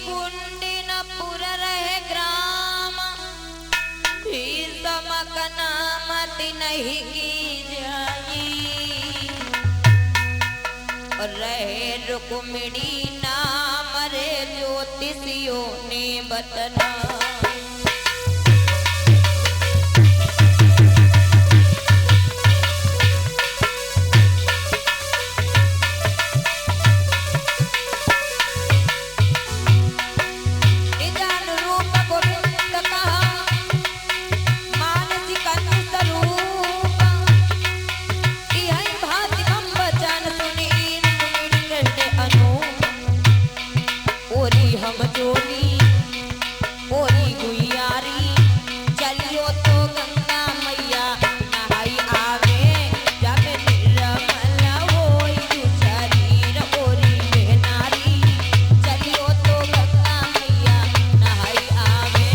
कुंडिनपुर रहे ग्राम, भीष्म का नाम नहीं की जाई, और रहे रुक्मिणी नाम रे ज्योतिषियों ने बतना। हम जोड़ी ओरी गुइयारी चलियो तो गंगा मैया नहाई आवे, जब निर्मल होई तू शरीर ओरी बेनारी, चलियो तो गंगा मैया नहाई आवे।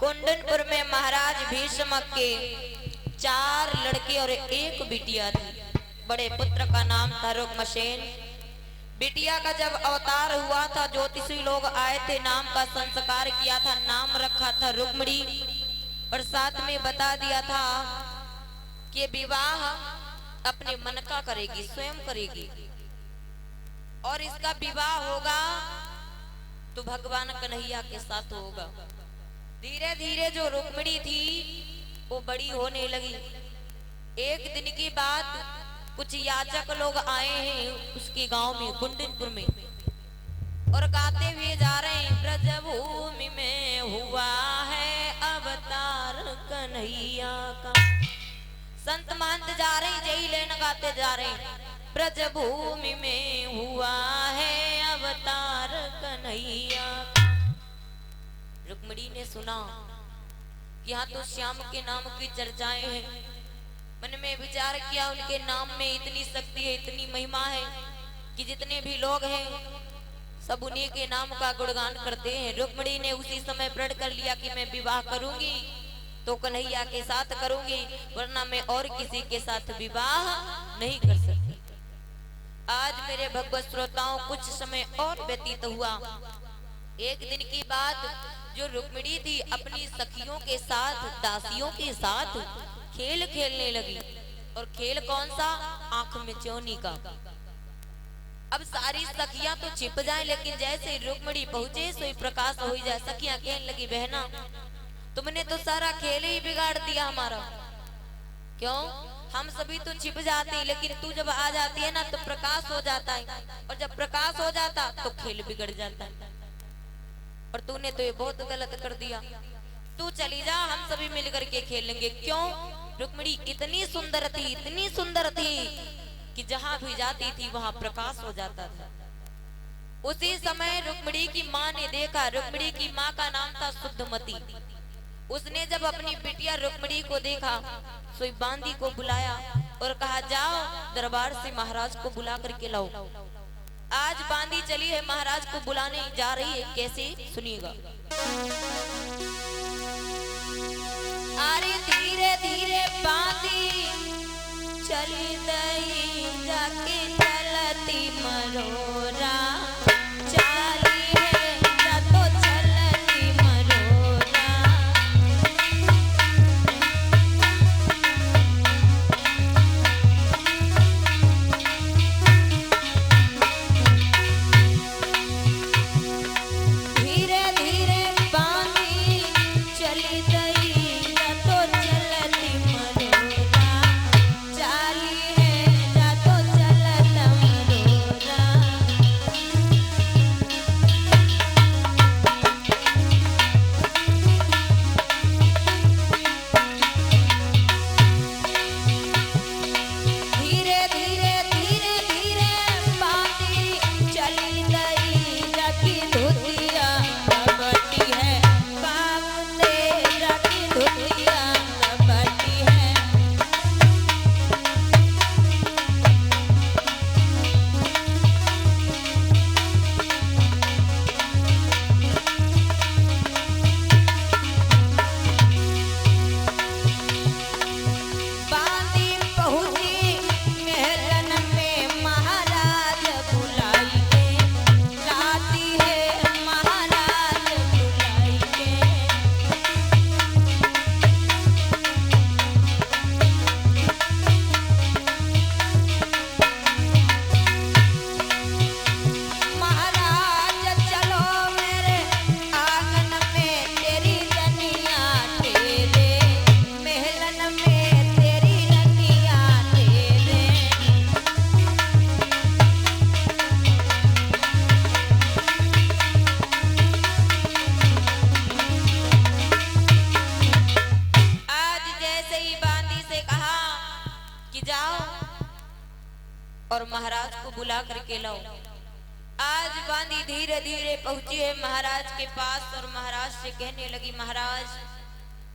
कुंडनपुर में महाराज भीष्म के 4 लड़के और 1 बिटिया थी। बड़े पुत्र का नाम था रुक्मसेन। बिटिया का जब अवतार हुआ था, ज्योतिषी लोग आए थे, नाम का संस्कार किया था, नाम रखा था रुक्मिणी, और साथ में बता दिया था कि विवाह अपने मन का करेगी, स्वयं करेगी, और इसका विवाह होगा तो भगवान कन्हैया के साथ होगा। धीरे धीरे जो रुक्मिणी थी वो बड़ी होने लगी। एक दिन की बात, कुछ याचक लोग आए हैं उसके गांव में, कुंडनपुर में, और गाते हुए जा रहे हैं, ब्रजभूमि में हुआ है अवतार कन्हैया का। संत महंत जा रहे हैं, जय लेन गाते जा रहे हैं, ब्रजभूमि में हुआ है अवतार कन्हैया। रुक्मिणी ने सुना कि यहाँ तो श्याम के नाम की चर्चाएं हैं। मन में विचार किया, उनके नाम में इतनी शक्ति है, इतनी महिमा है कि जितने भी लोग हैं सब उन्हीं के नाम का गुणगान करते हैं। रुक्मिणी ने उसी समय प्रण कर लिया कि मैं विवाह करूंगी तो कन्हैया के साथ करूंगी, वरना मैं और किसी के साथ विवाह नहीं कर सकती। आज मेरे भगवत श्रोताओं कुछ समय और व्यतीत हुआ। एक दिन की बात, जो रुक्मिणी थी अपनी सखियों के साथ, दासियों के साथ खेल खेलने लगी। और खेल कौन सा? आंख में चौनी का। अब सारी सखियां तो छिप जाएं, लेकिन जैसे रुक्मिणी पहुंचे सोई प्रकाश हो जाए। सखियां कहने लगी, बहना तुमने तो सारा खेल ही बिगाड़ दिया हमारा। क्यों? हम सभी तो छिप जाते हैं, लेकिन तू जब आ जाती है ना तो प्रकाश हो जाता है, और जब प्रकाश हो जाता तो खेल बिगड़ जाता है। और तूने तो ये बहुत गलत कर दिया। तू चली जा, हम सभी मिलकर के खेलेंगे। क्यों? रुक्मिणी इतनी सुंदर थी, इतनी सुंदर थी कि जहां भी जाती थी वहां प्रकाश हो जाता था। उसी समय रुक्मिणी की माँ ने देखा। रुक्मिणी की माँ का नाम था शुद्धमती। उसने जब अपनी बिटिया रुक्मिणी को देखा, सोई बांदी को बुलाया और कहा, जाओ दरबार से महाराज को बुला करके लाओ। आज बांदी चली है, महाराज को बुलाने जा रही है। कैसे? सुनिएगा। अरे धीरे धीरे बांदी चली गई, जाके चलती मरोरा, चाली है जा तो चलती मरोरा। चली है महाराज को बुला करके लाओ। आज बांदी धीरे धीरे पहुंची है महाराज के पास और महाराज से कहने लगी, महाराज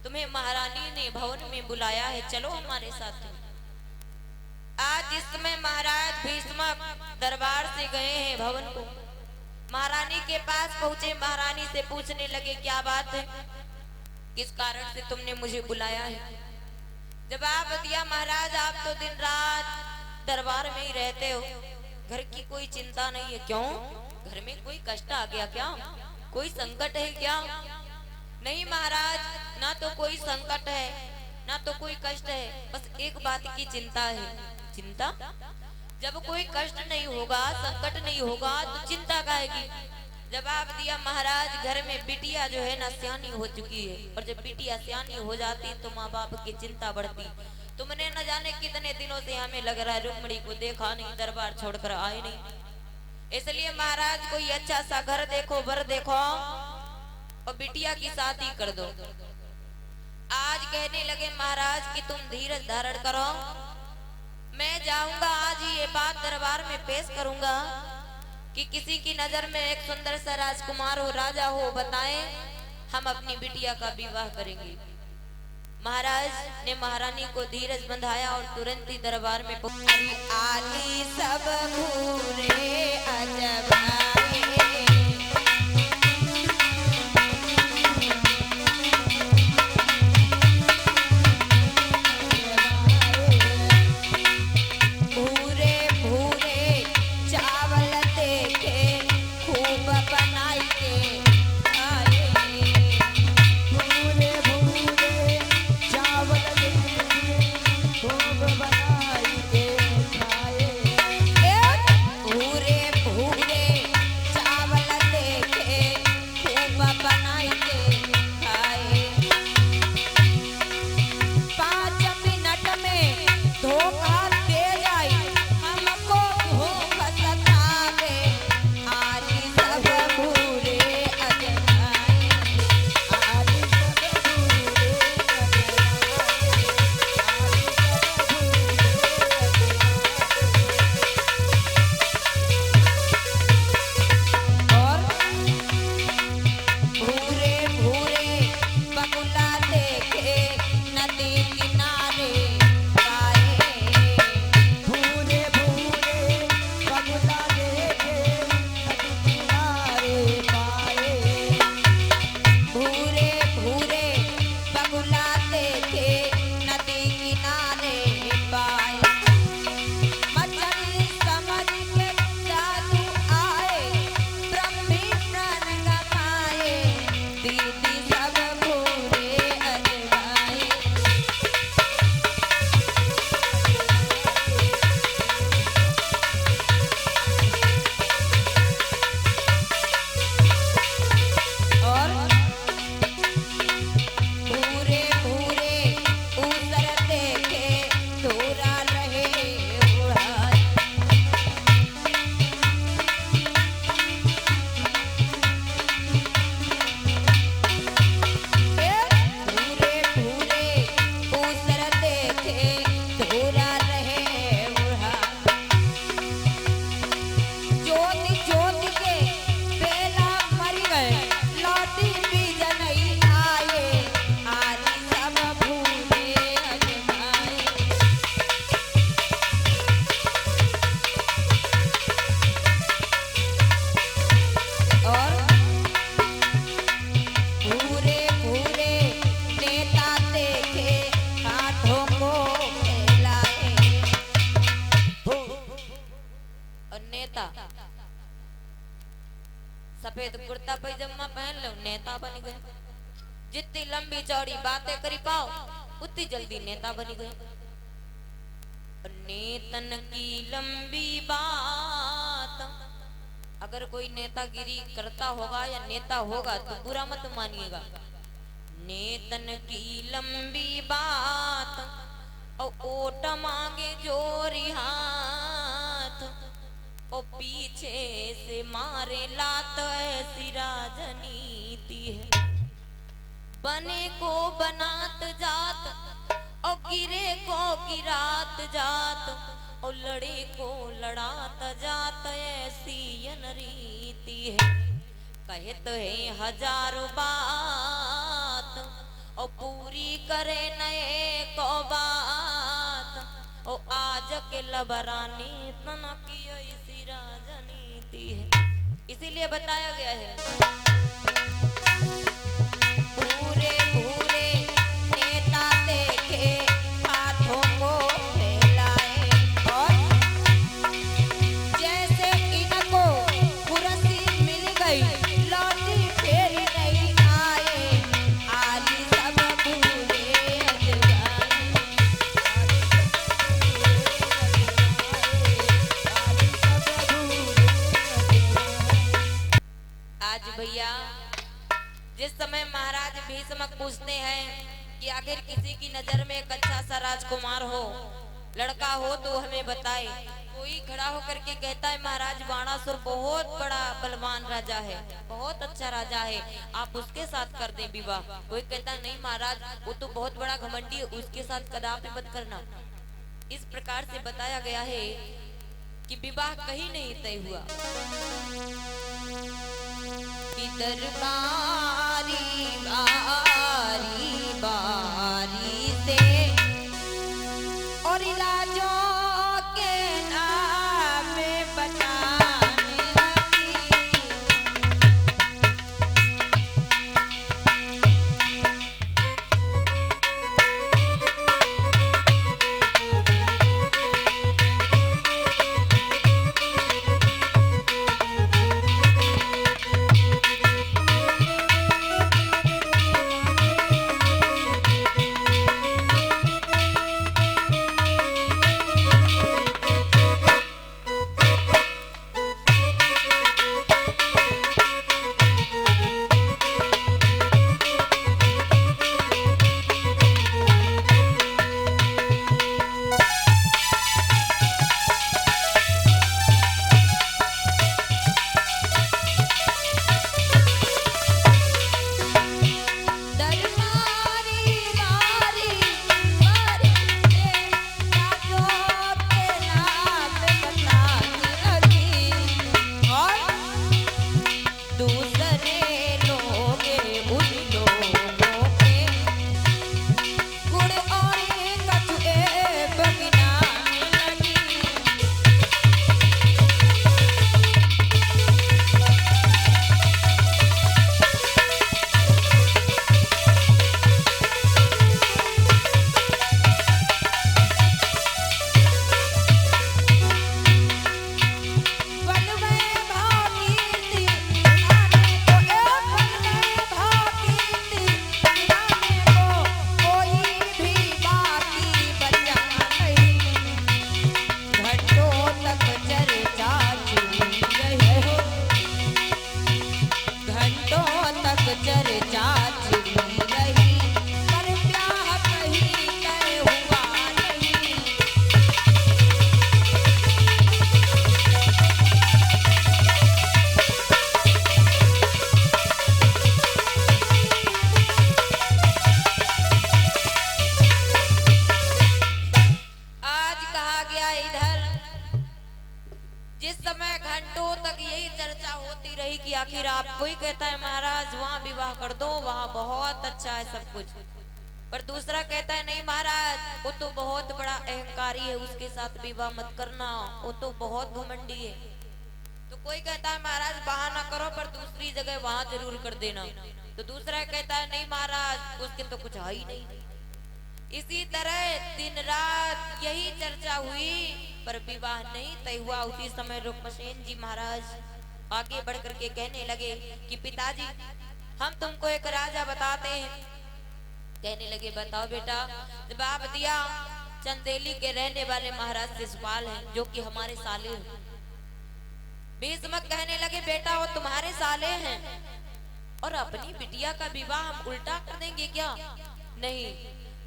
तुम्हें महारानी ने भवन में बुलाया है, चलो हमारे साथ। आज इस समय महाराज भीष्मक दरबार से गए हैं भवन को, महारानी के पास पहुंचे, महारानी से पूछने लगे क्या बात है, किस कारण से तुमने मुझे बुलाया है। जवाब दिया, महाराज आप तो दिन रात दरबार में ही रहते हो, घर की कोई चिंता नहीं है। क्यों, घर में कोई कष्ट आ गया क्या, कोई संकट है क्या? नहीं महाराज, ना तो कोई संकट है ना तो कोई कष्ट है, बस एक बात की चिंता है। चिंता? जब कोई कष्ट नहीं होगा, संकट नहीं होगा तो चिंता काहेगी? जवाब दिया, महाराज घर में बिटिया जो है ना सियानी हो चुकी है, और जब बिटिया सियानी हो जाती तो माँ बाप की चिंता बढ़ती। तुमने न जाने कितने दिनों से हमें लग रहा है रुक्मणी को देखा नहीं, दरबार छोड़कर आए नहीं, इसलिए महाराज कोई अच्छा सा घर देखो, वर देखो और बिटिया की शादी कर दो। आज कहने लगे महाराज कि तुम धीरज धारण करो, मैं जाऊंगा आज ही ये बात दरबार में पेश करूंगा कि किसी की नजर में एक सुंदर सा राजकुमार हो, राजा हो, बताएं हम अपनी बिटिया का विवाह करेंगे। महाराज ने महारानी को धीरज बंधाया और तुरंत ही दरबार में आली सब भूरे अजब सफेद कुर्ता पैजामा पहन लो, नेता बन गए। जितनी लंबी चौड़ी बातें करी पाओ उतनी जल्दी नेता बन गए। नेतन की लंबी बात, अगर कोई नेतागिरी करता होगा या नेता होगा तो बुरा मत मानिएगा। नेतन की लंबी बात और ओट मांगे जोरी हाथ, और पीछे से मारे लात, ऐसी राजनीति है। बने को बनात जात और गिरे को गिरात जात, और लड़े को लड़ात जात ऐसी रीति है। कहत है हजारों बात और पूरी करे नए को बात और आज के लबरानी तना की ऐसी राजनीति है। इसीलिए बताया गया है पूरे पूरे नेता देखे हाथों को फैलाए और जैसे इनको कुर्सी मिल गई लौटी फिर नहीं आए आली सब भूले आज भैया जिस समय महाराज भीष्मक पूछते हैं कि आखिर किसी की नजर में एक अच्छा सा राजकुमार हो, लड़का हो तो हमें बताए। कोई खड़ा होकर के कहता है महाराज बाणासुर बहुत बड़ा बलवान राजा है, बहुत अच्छा राजा है, आप उसके साथ कर दें विवाह। कोई कहता है नहीं महाराज वो तो बहुत बड़ा घमंडी है, उसके साथ कदापि मत करना। इस प्रकार से बताया गया है कि विवाह कहीं नहीं तय हुआ। दरबारी बारी बारी से और इलाजों के नाम बताने लगी। आखिर आप कोई कहता है महाराज वहाँ विवाह कर दो, वहाँ बहुत अच्छा है सब कुछ, पर दूसरा कहता है नहीं महाराज वो तो बहुत बड़ा अहंकारी है, उसके साथ विवाह मत करना, वो तो बहुत घमंडी है। तो कोई कहता है महाराज बहाना करो पर दूसरी जगह वहाँ जरूर कर देना, तो दूसरा कहता है नहीं महाराज उसके तो कुछ है ही नहीं। इसी तरह दिन रात यही चर्चा हुई पर विवाह नहीं तय हुआ। उसी समय रुक्मसेन जी महाराज आगे बढ़ करके कहने लगे कि पिताजी हम तुमको एक राजा बताते हैं। कहने लगे बताओ बेटा। जवाब दिया चंदेली के रहने वाले महाराज शिशुपाल हैं जो कि हमारे साले हैं। भीष्मक कहने लगे बेटा वो तुम्हारे साले हैं और अपनी बिटिया का विवाह हम उल्टा कर देंगे क्या? नहीं,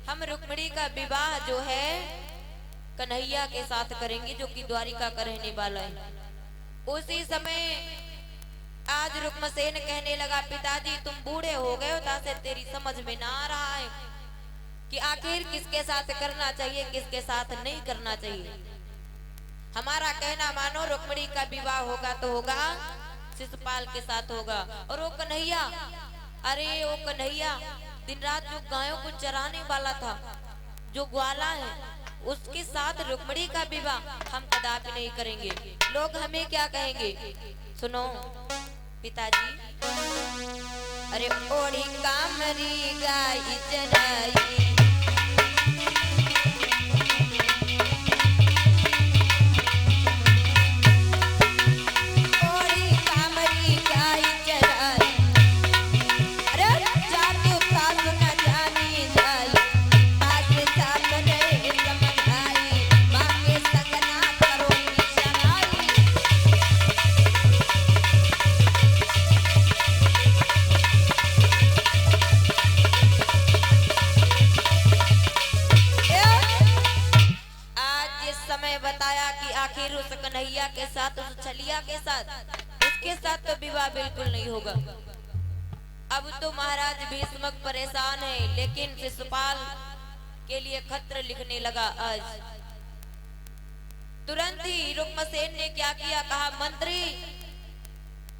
हम रुक्मिणी का विवाह जो है कन्हैया के साथ करेंगे जो कि द्वारिका का रहने वाला है। उसी समय आज रुक्मसेन कहने लगा पिताजी तुम बूढ़े हो गए हो, तासे तेरी समझ में ना आ रहा है कि आखिर किसके साथ करना चाहिए किसके साथ नहीं करना चाहिए। हमारा कहना मानो, रुक्मिणी का विवाह होगा तो होगा शिशुपाल के साथ होगा। और वो कन्हैया, अरे वो कन्हैया दिन रात जो गायों को चराने वाला था, जो ग्वाला है, उसके साथ रुक्मिणी का विवाह हम कदापि नहीं करेंगे। लोग हमें क्या कहेंगे? सुनो पिताजी, अरे ओढ़ी कामरी गाय चराई, आखिर उस कन्हैया के साथ, उस छलिया के साथ, उसके साथ तो विवाह बिल्कुल नहीं होगा। अब तो महाराज भीष्मक परेशान है, लेकिन शिशुपाल के लिए खत्र लिखने लगा। आज तुरंत ही रुक्मसेन ने क्या किया, कहा मंत्री,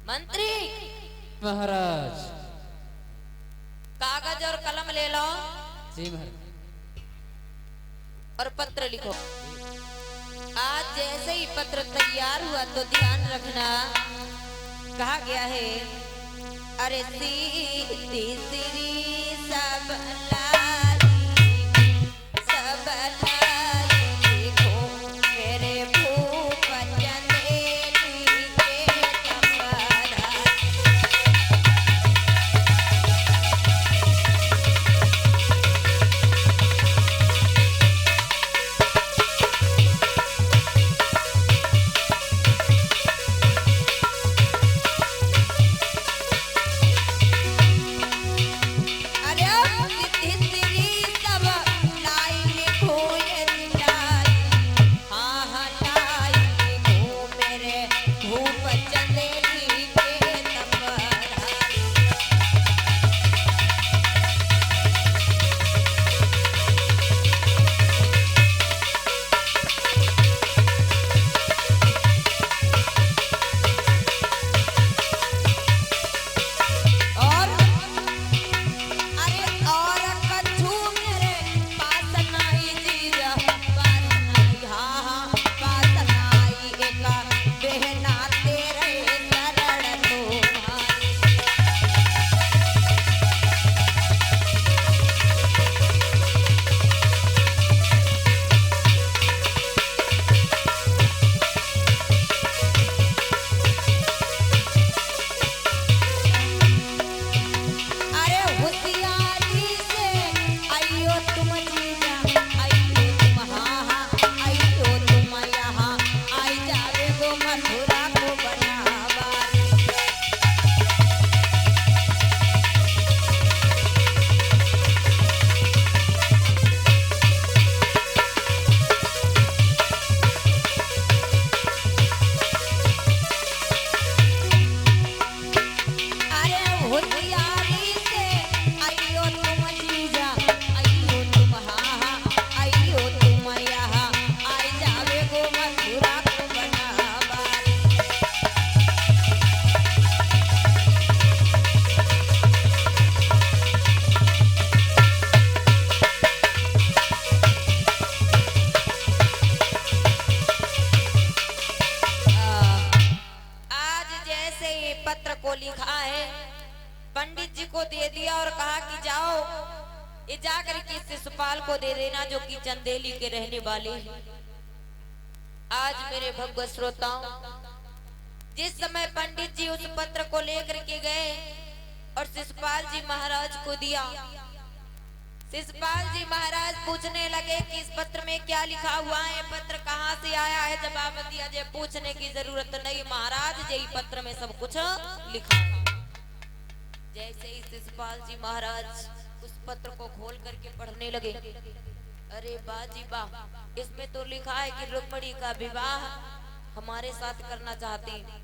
मंत्री महाराज, कागज और कलम ले लो। जी महाराज। और पत्र लिखो। आज जैसे ही पत्र तैयार हुआ तो ध्यान रखना, कहा गया है, अरे सीधी श्री सब लारी, सब लारी देखो मेरे भूप चंदेली के कपड़ा। पंडित जी को दे दिया और कहा कि जाओ ये जाकर के शिशुपाल को दे देना जो कि चंदेली के रहने वाले हैं। आज मेरे भगवत श्रोताओं, जिस समय पंडित जी उस पत्र को लेकर के गए और शिशुपाल जी महाराज को दिया, शिशुपाल जी महाराज पूछने लगे कि इस पत्र में क्या लिखा हुआ है, पत्र कहाँ से आया है। जवाब दिया, जे पूछने की जरूरत नहीं महाराज, यही पत्र में सब कुछ लिखा है। जैसे ही शिशुपाल जी महाराज उस पत्र को खोल करके पढ़ने लगे, अरे बाजी वाह, इसमें तो लिखा है कि रुक्मिणी का विवाह हमारे साथ करना चाहते हैं।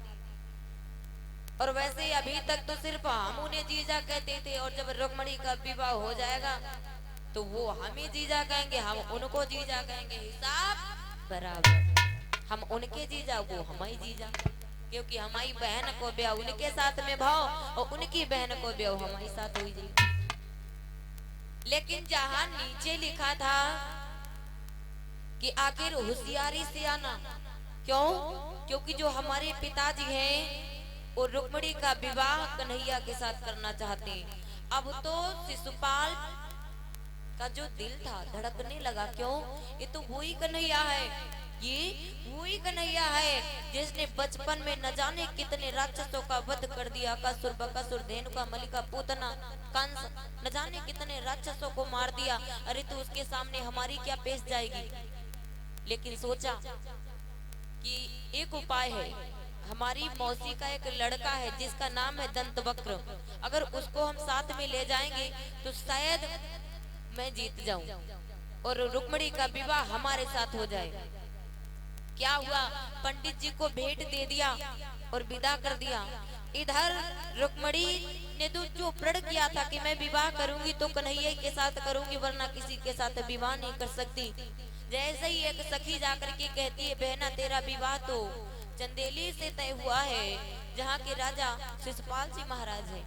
और वैसे अभी तक तो सिर्फ हम उन्हें जीजा कहते थे, और जब रुक्मिणी का विवाह हो जाएगा तो वो हमें जीजा कहेंगे, हम उनको जीजा कहेंगे, हिसाब बराबर। हम उनके जीजा वो हमारी जीजा, क्योंकि हमारी बहन को ब्याह उनके साथ में भाव और उनकी बहन को ब्याह हमारे साथ हुई जी। लेकिन जहां नीचे लिखा था कि आखिर होशियारी से आना, क्यों? क्योंकि जो हमारे पिताजी हैं वो रुक्मिणी का विवाह कन्हैया के साथ करना चाहते हैं। अब तो शिशुपाल का जो दिल था धड़कने लगा, क्यों? ये तो वही कन्हैया है, ये वही कन्हैया है जिसने बचपन में न जाने कितने राक्षसों का वध कर दिया, कासुर बकासुर धेनुका मलिका पूतना कंस, न जाने कितने राक्षसों को मार दिया। अरे तो उसके सामने हमारी क्या पेश जाएगी? लेकिन सोचा कि एक उपाय है, हमारी मौसी का एक लड़का है जिसका नाम है दंतवक्र, अगर उसको हम साथ में ले जाएंगे तो शायद मैं जीत जाऊं और रुक्मिणी का विवाह हमारे साथ हो जाए। क्या हुआ, पंडित जी को भेंट दे दिया और विदा कर दिया। इधर रुक्मिणी ने तो जो प्रण किया था कि मैं विवाह करूंगी तो कन्हैया के साथ करूंगी, वरना किसी के साथ विवाह नहीं कर सकती। जैसे ही एक सखी जाकर के कहती है, बहना तेरा विवाह तो चंदेली से तय हुआ है, जहाँ के राजा शिशुपाल जी महाराज हैं।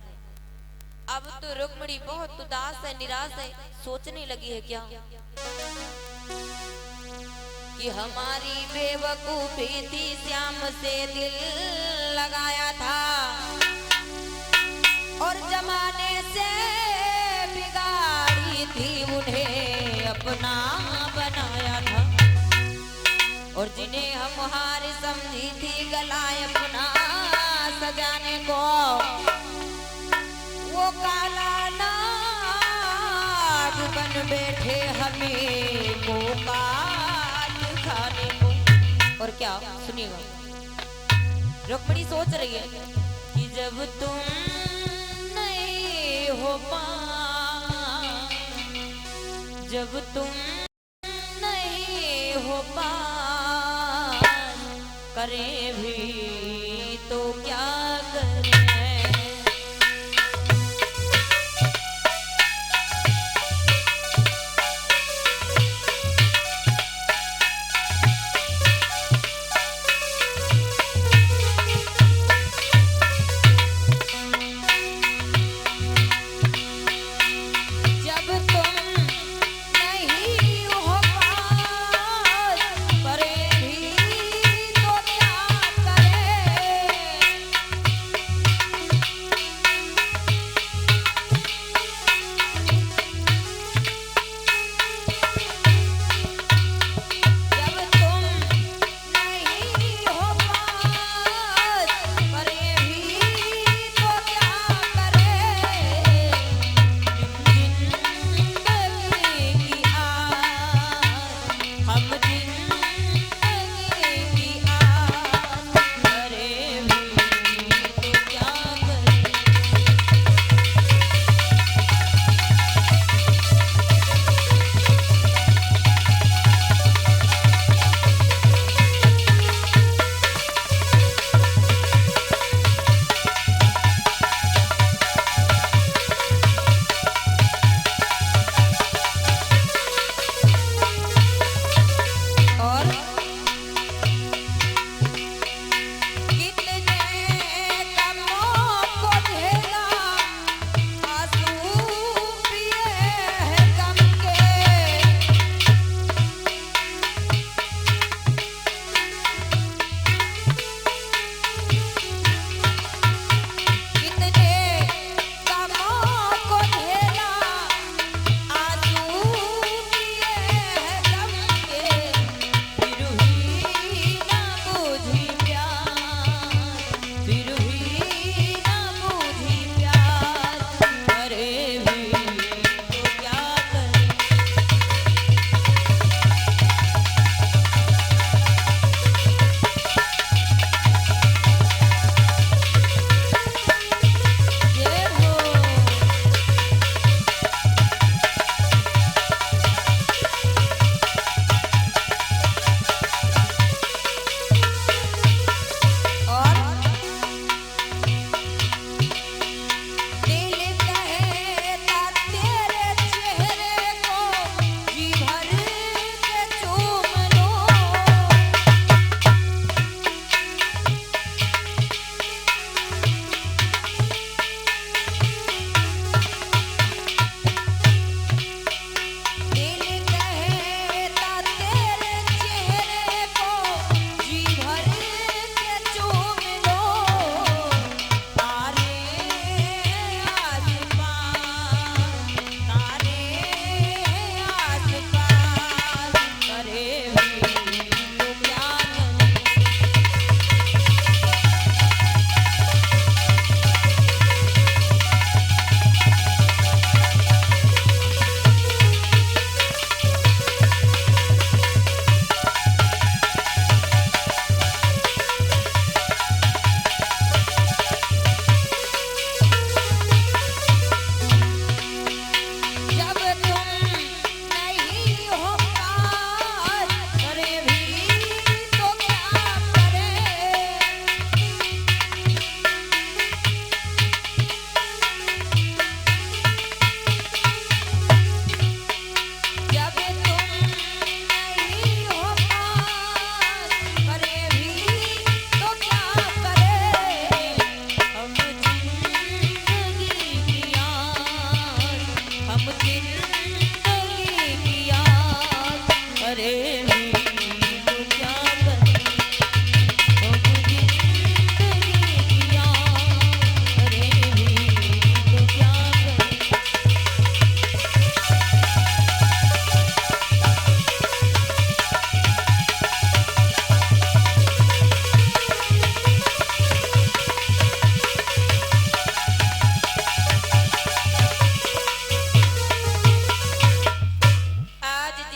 अब तो रुक्मिणी बहुत उदास है, निराश है, सोचने लगी है क्या कि हमारी बेवकूफी थी, श्याम से दिल लगाया था और जमाने से बिगाड़ी थी, उन्हें अपना बनाया था और जिन्हें हम हार समझी थी गलाए अपना सजाने को, वो काला नाग बन बैठे हमें को काट खाने को। और क्या सुनिएगा, रुक्मिणी सोच रही है कि जब तुम नहीं हो पास, जब तुम नहीं हो पास, करें भी तो क्या करें।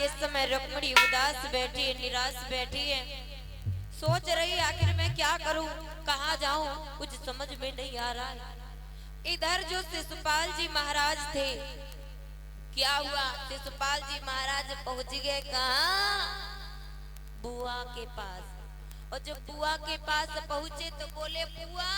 इस समय रुक्मिणी उदास बैठी है, निराश बैठी है, सोच रही आखिर मैं क्या करूं, कहाँ जाऊं, कुछ समझ में नहीं आ रहा है। इधर जो शिशुपाल जी महाराज थे, क्या हुआ, शिशुपाल जी महाराज पहुंच गए कहाँ, बुआ के पास। और जब बुआ के पास पहुंचे तो बोले बुआ